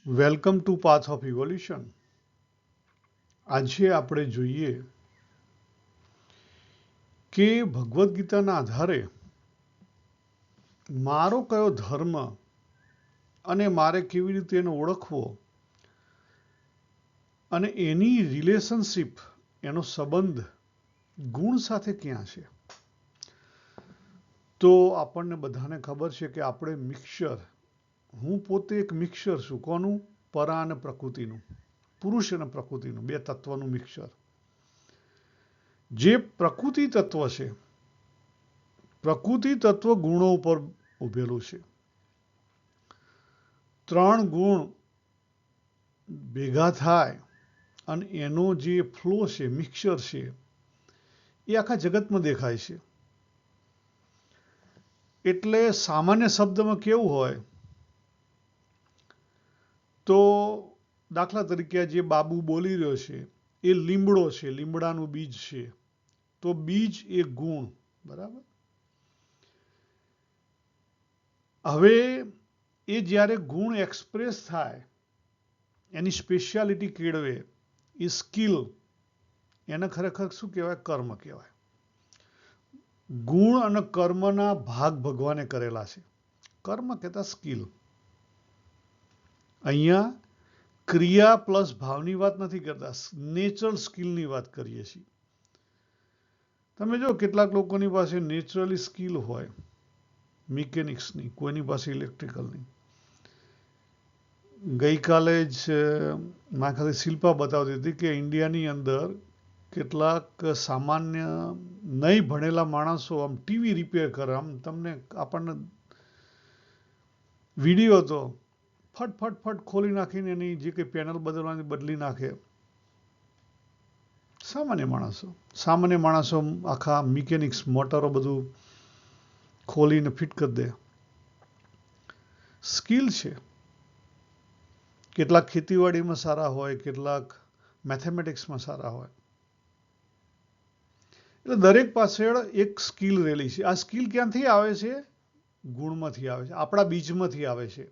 Welcome to path of evolution. આજે આપણે જોઈએ કે ભગવદ્ ગીતાના આધારે મારો કયો ધર્મ અને મારે કેવી રીતે એને ઓળખવો અને એની રિલેશનશિપ, એનો સંબંધ ગુણ સાથે ક્યાં છે. તો આપણને બધાને ખબર છે કે આપણે મિક્સચર, હું પોતે એક મિક્સચર છું. કોનું? પરા અને પ્રકૃતિનું, પુરુષ અને પ્રકૃતિનું, બે તત્વનું મિક્સચર. જે પ્રકૃતિ તત્વ છે, પ્રકૃતિ તત્વ ગુણો ઉપર ઉભેલું છે. ત્રણ ગુણ ભેગા થાય અને એનો જે ફ્લો છે, મિક્સચર છે, એ આખા જગતમાં દેખાય છે. એટલે સામાન્ય શબ્દમાં કેવું હોય તો દાખલા તરીકે જે બાબુ બોલી રહ્યો છે એ લીમડો છે, લીમડાનું બીજ છે, તો બીજ એ ગુણ, બરાબર. હવે એ જ્યારે ગુણ એક્સપ્રેસ થાય, એની સ્પેશિયાલિટી કેળવે, એ સ્કિલ, એને ખરેખર શું કહેવાય? કર્મ કહેવાય. ગુણ અને કર્મના ભાગ ભગવાને કરેલા છે. કર્મ કહેતા સ્કિલ. અહીંયા ક્રિયા પ્લસ ભાવની વાત નથી કરતા, નેચરલ સ્કિલની વાત કરીએ છીએ. તમે જો કેટલાક લોકોની પાસે નેચરલી સ્કિલ હોય, મિકેનિક્સની, કોઈની પાસે ઇલેક્ટ્રિકલની. ગઈકાલે જ મારા ખાતે શિલ્પા બતાવતી હતી કે ઇન્ડિયાની અંદર કેટલાક સામાન્ય નહીં ભણેલા માણસો આમ ટીવી રિપેર કરે, આમ તમને આપણને વિડીયો હતો, ફટ ફટ ફટ ખોલી નાખીને એની જે કંઈ પેનલ બદલવાની બદલી નાખે. સામાન્ય માણસો આખા મિકેનિક્સ, મોટરો બધું ખોલીને ફિટ કરી દે. સ્કિલ છે. કેટલાક ખેતીવાડીમાં સારા હોય, કેટલાક મેથેમેટિક્સમાં સારા હોય. એટલે દરેક પાછળ એક સ્કિલ રહેલી છે. આ સ્કિલ ક્યાંથી આવે છે? ગુણમાંથી આવે છે, આપણા બીજમાંથી આવે છે.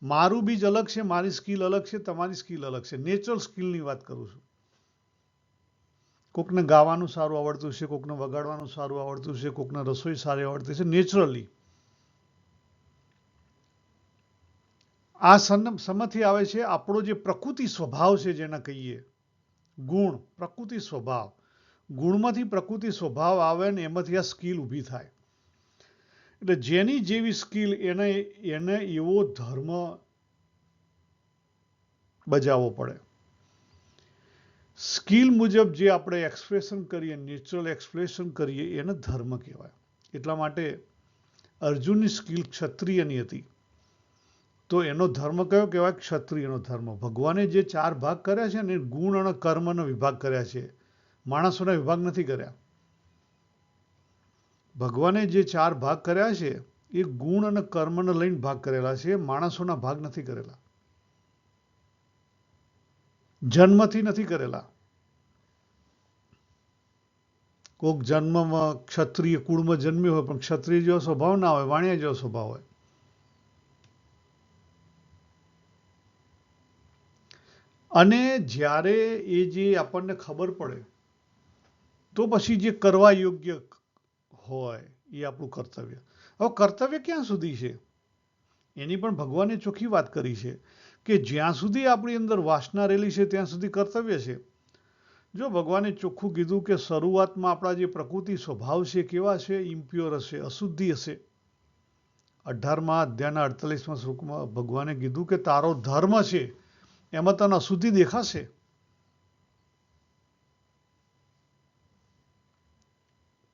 મારું બીજ અલગ છે, મારી સ્કિલ અલગ છે, તમારી સ્કિલ અલગ છે. નેચરલ સ્કિલની વાત કરું છું. કોકને ગાવાનું સારું આવડતું છે, કોકને વગાડવાનું સારું આવડતું છે, કોકને રસોઈ સારી આવડતી છે, નેચરલી. આ સમથી આવે છે આપણો જે પ્રકૃતિ સ્વભાવ છે, જેને કહીએ ગુણ, પ્રકૃતિ સ્વભાવ. ગુણમાંથી પ્રકૃતિ સ્વભાવ આવે ને એમાંથી આ સ્કિલ ઊભી થાય. એટલે જેની જેવી સ્કિલ એને એવો ધર્મ બજાવવો પડે. સ્કિલ મુજબ જે આપણે એક્સપ્રેશન કરીએ, નેચરલ એક્સપ્રેશન કરીએ, એને ધર્મ કહેવાય. એટલા માટે અર્જુનની સ્કિલ ક્ષત્રિયની હતી, તો એનો ધર્મ કયો કહેવાય? ક્ષત્રિયનો ધર્મ. ભગવાને જે 4 ભાગ કર્યા છે ને, ગુણ અને કર્મનો વિભાગ કર્યા છે, માણસોના વિભાગ નથી કર્યા. ભગવાને જે 4 ભાગ કર્યા છે એ ગુણ અને કર્મને લઈને ભાગ કરેલા છે, માણસોના ભાગ નથી કરેલા, જન્મથી નથી કરેલા. કોક જન્મમાં ક્ષત્રિય કુળમાં જન્મ્યો હોય પણ ક્ષત્રિય જેવો સ્વભાવ ના હોય, વાણિયા જેવો સ્વભાવ હોય. અને જ્યારે એ જે આપણને ખબર પડે તો પછી જે કરવા યોગ્ય હોય એ આપણું કર્તવ્ય. હવે કર્તવ્ય ક્યાં સુધી છે એની પણ ભગવાને ચોખ્ખી વાત કરી છે કે જ્યાં સુધી આપણી અંદર વાસના રહેલી છે ત્યાં સુધી કર્તવ્ય છે. જો ભગવાને ચોખ્ખું કીધું કે શરૂઆતમાં આપણા જે પ્રકૃતિ સ્વભાવ છે કેવા છે? ઇમ્પ્યોર હશે, અશુદ્ધિ હશે. 18મા અધ્યાયના 48મા શ્લોકમાં ભગવાને કીધું કે તારો ધર્મ છે એમાં તને અશુદ્ધિ દેખાશે.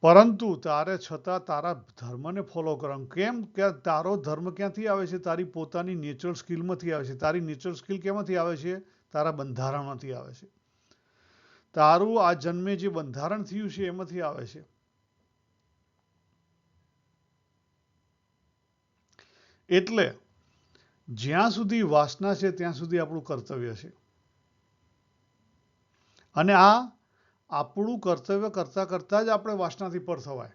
પરંતુ તારે છતાં તારા ધર્મને ફોલો કરવાનું. કેમ? કે તારો ધર્મ ક્યાંથી આવે છે? તારી પોતાની નેચરલ સ્કિલમાંથી આવે છે. તારી નેચરલ સ્કિલ કેમાંથી આવે છે? તારા બંધારણમાંથી આવે છે. તારું આ જન્મે જે બંધારણ થયું છે એમાંથી આવે છે. એટલે જ્યાં સુધી વાસના છે ત્યાં સુધી આપણું કર્તવ્ય છે. અને આ આપણું કર્તવ્ય કરતા કરતા જ આપણે વાસનાથી પર થવાય.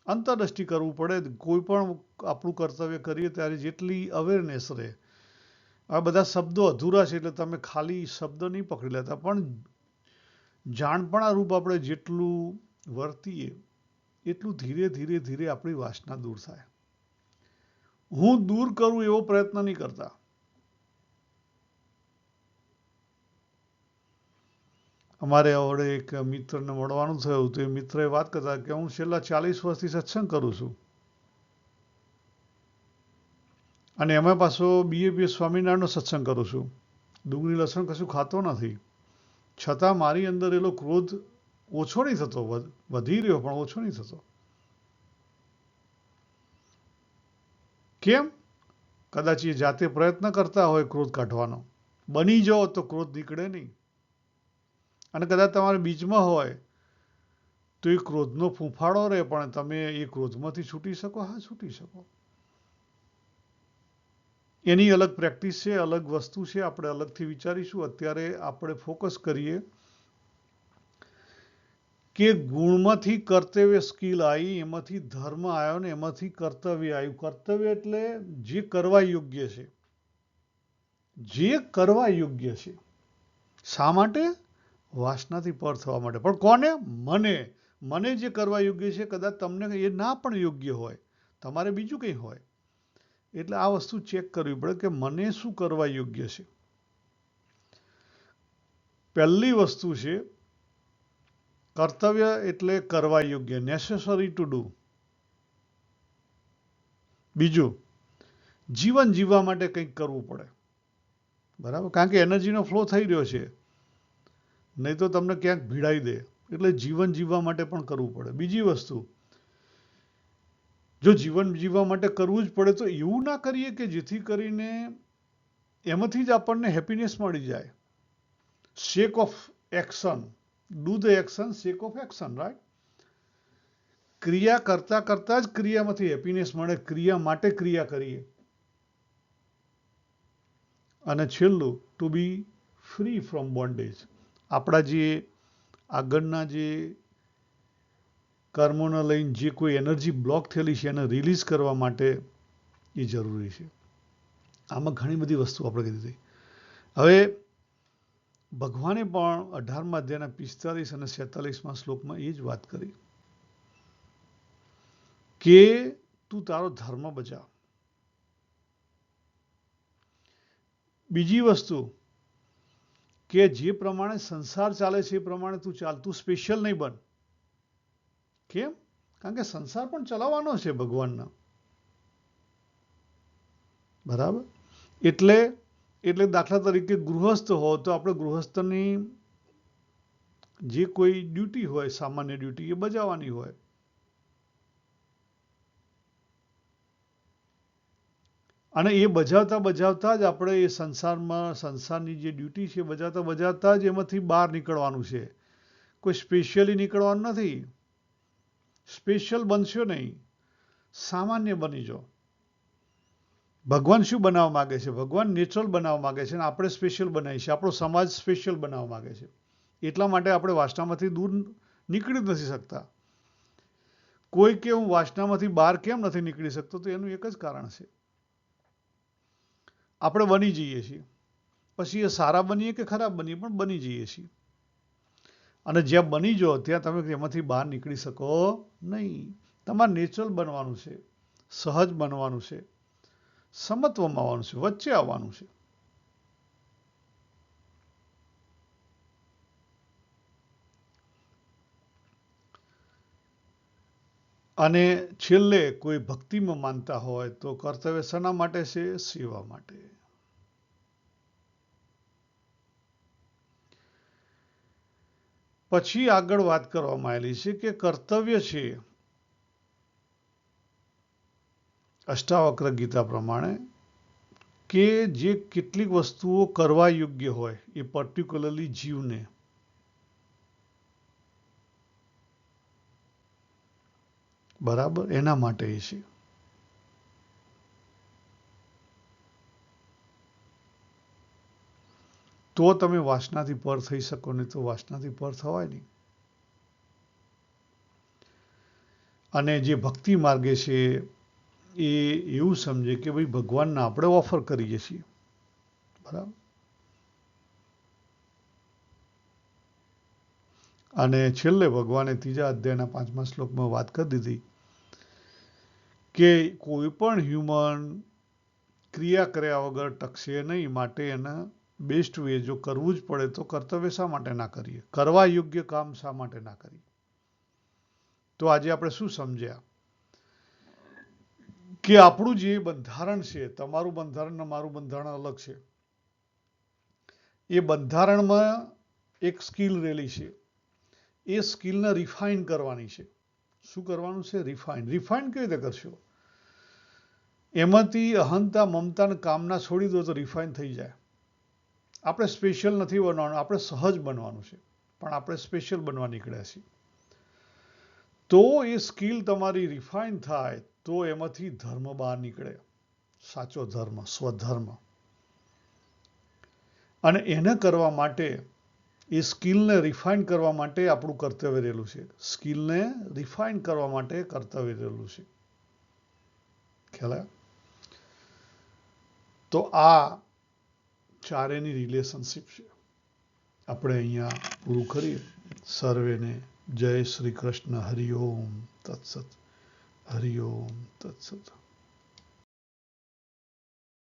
અંતરદ્રષ્ટિ કરવું પડે. કોઈ પણ આપણું કર્તવ્ય કરીએ ત્યારે જેટલી અવેરનેસ રહે, આ બધા શબ્દો અધૂરા છે એટલે તમે ખાલી શબ્દ નહીં પકડી લેતા, પણ જાણપણા રૂપ આપણે જેટલું વર્તીએ એટલું ધીરે ધીરે ધીરે આપણી વાસના દૂર થાય. હું દૂર કરું એવો પ્રયત્ન નહીં કરતા. અમારે હવે એક મિત્રને મળવાનું થયું તો એ મિત્રએ વાત કરતા કે હું છેલ્લા 40 વર્ષથી સત્સંગ કરું છું અને એમાં પાછો BAPS સ્વામિનારાયણનો સત્સંગ કરું છું. ડુંગળી લસણ કશું ખાતો નથી, છતાં મારી અંદર એલો ક્રોધ ઓછો નહીં થતો, વધી રહ્યો પણ ઓછો નહીં થતો. કેમ? કદાચ એ જાતે પ્રયત્ન કરતા હોય ક્રોધ કાઢવાનો. બની જાઓ તો ક્રોધ નીકળે નહીં. અને કદાચ તમારે બીચમાં હોય તો એ ક્રોધનો ફૂંફાડો રહે, પણ તમે એ ક્રોધમાંથી છૂટી શકો? હા, છૂટી શકો. એની અલગ પ્રેક્ટિસ છે, અલગ વસ્તુ છે, આપણે અલગથી વિચારીશું. અત્યારે આપણે ફોકસ કરીએ કે ગુણમાંથી કર્તવ્ય સ્કિલ આવી, એમાંથી ધર્મ આવ્યો ને એમાંથી કર્તવ્ય આવ્યું. કર્તવ્ય એટલે જે કરવા યોગ્ય છે, જે કરવા યોગ્ય છે. શા માટે? વાસનાથી પર થવા માટે. પણ કોને? મને જે કરવા યોગ્ય છે કદાચ તમને એ ના પણ યોગ્ય હોય, તમારે બીજું કંઈ હોય. એટલે આ વસ્તુ ચેક કરવી પડે કે મને શું કરવા યોગ્ય છે. પહેલી વસ્તુ છે કર્તવ્ય એટલે કરવા યોગ્ય, નેસેસરી ટુ ડુ. બીજું, જીવન જીવવા માટે કંઈક કરવું પડે, બરાબર? કારણ કે એનર્જીનો ફ્લો થઈ રહ્યો છે, નહીં તો તમને ક્યાંક ભીડાઈ દે. એટલે જીવન જીવવા માટે પણ કરવું પડે. બીજી વસ્તુ, જો જીવન જીવવા માટે કરવું જ પડે તો એવું ના કરીએ કે જેથી કરીને એમાંથી જ આપણને હેપીનેસ મળી જાય. Shake off action, do the action, shake off action, right? ક્રિયા કરતા કરતા જ ક્રિયામાંથી હેપીનેસ મળે, ક્રિયા માટે ક્રિયા કરીએ. અને છેલ્લું, to be free from bondage. આપણા જે આગળના જે કર્મોને લઈને જે કોઈ એનર્જી બ્લોક થયેલી છે એને રિલીઝ કરવા માટે એ જરૂરી છે. આમાં ઘણી બધી વસ્તુ આપણે કીધી હતી. હવે ભગવાને પણ 18મા અધ્યાયના 45 અને 46મા શ્લોકમાં એ જ વાત કરી કે તું તારો ધર્મ બચાવ. બીજી વસ્તુ કે જે પ્રમાણે સંસાર ચાલે છે એ પ્રમાણે તું ચાલ, તું સ્પેશિયલ નહીં બન. કેમ? કારણ કે સંસાર પણ ચલાવવાનો છે ભગવાનના, બરાબર? એટલે દાખલા તરીકે ગૃહસ્થ હો તો આપણે ગૃહસ્થની જે કોઈ ડ્યુટી હોય, સામાન્ય ડ્યુટી, એ બજાવવાની હોય. અને એ બજાવતા જ આપણે એ સંસારની જે ડ્યુટી છે બજાવતા જ એમાંથી બહાર નીકળવાનું છે. કોઈ સ્પેશિયલી નીકળવાનું નથી. સ્પેશિયલ બનશો નહીં, સામાન્ય બની જાઓ. ભગવાન શું બનાવવા માગે છે? ભગવાન નેચરલ બનાવવા માગે છે અને આપણે સ્પેશિયલ બનાવીએ છીએ. આપણો સમાજ સ્પેશિયલ બનાવવા માગે છે. એટલા માટે આપણે વાસનામાંથી દૂર નીકળી જ નથી શકતા. કોઈ કે હું વાસનામાંથી બહાર કેમ નથી નીકળી શકતો, તો એનું એક જ કારણ છે, આપણે બની જઈએ છીએ. પછી એ સારા બનીએ કે ખરાબ બનીએ, પણ બની જઈએ છીએ. અને જ્યાં બની જાઓ ત્યાં તમે એમાંથી બહાર નીકળી શકો નહીં. તમારે નેચરલ બનવાનું છે, સહજ બનવાનું છે, સમત્વમાં આવવાનું છે, વચ્ચે આવવાનું છે. અને છેલ્લે કોઈ ભક્તિમાં માનતા હોય તો કર્તવ્ય શેના માટે છે? સેવા માટે. પછી આગળ વાત કરવામાં આવેલી છે કે કર્તવ્ય છે અષ્ટાવક્ર ગીતા પ્રમાણે કે જે કેટલીક વસ્તુઓ કરવા યોગ્ય હોય એ પર્ટિક્યુલરલી જીવને, બરાબર, એના માટે છે. તો તમે વાસનાથી પર થઈ શકો, નહીં તો વાસનાથી પર થવાય નહીં. અને જે ભક્તિ માર્ગે છે એ એવું સમજે કે ભાઈ ભગવાનને આપણે ઓફર કરીએ છીએ. બરાબર. અને છેલ્લે ભગવાને 3જા અધ્યાયના 5મા શ્લોકમાં વાત કરી દીધી કે કોઈ પણ હ્યુમન ક્રિયા કર્યા વગર ટકશે નહીં, માટે એને બેસ્ટ વે જો કરવું જ પડે તો કર્તવ્ય શા માટે ના કરીએ, કરવા યોગ્ય કામ શા માટે ના કરીએ. તો આજે આપણે શું સમજ્યા કે આપણું જે બંધારણ છે, તમારું બંધારણ ને મારું બંધારણ અલગ છે. એ બંધારણમાં એક સ્કિલ રહેલી છે. એ સ્કિલને રિફાઇન કરવાની છે. શું કરવાનું છે? રિફાઇન. રિફાઇન કેવી રીતે કરશો? એમાંથી અહંતા, મમતા અને કામના છોડી દો તો રિફાઇન થઈ જાય. આપણે સ્પેશિયલ નથી બનવાનું, આપણે સહજ બનવાનું છે. પણ આપણે સ્પેશિયલ બનવા નીકળ્યા છીએ. તો એ સ્કિલ તમારી રિફાઇન થાય તો એમાંથી ધર્મ બહાર નીકળે, સાચો ધર્મ, સ્વધર્મ. અને એને કરવા માટે, એ સ્કિલને રિફાઇન કરવા માટે આપણું કર્તવ્ય રહેલું છે. સ્કિલને રિફાઇન કરવા માટે કર્તવ્ય રહેલું છે. ખ્યાલ આવ્યો? તો આ ચારેની રિલેશનશિપ છે. આપણે અહીંયા પૂરું કરીએ. સર્વેને જય શ્રી કૃષ્ણ. હરિ ઓમ તત્સત. હરિ ઓમ તત્સત.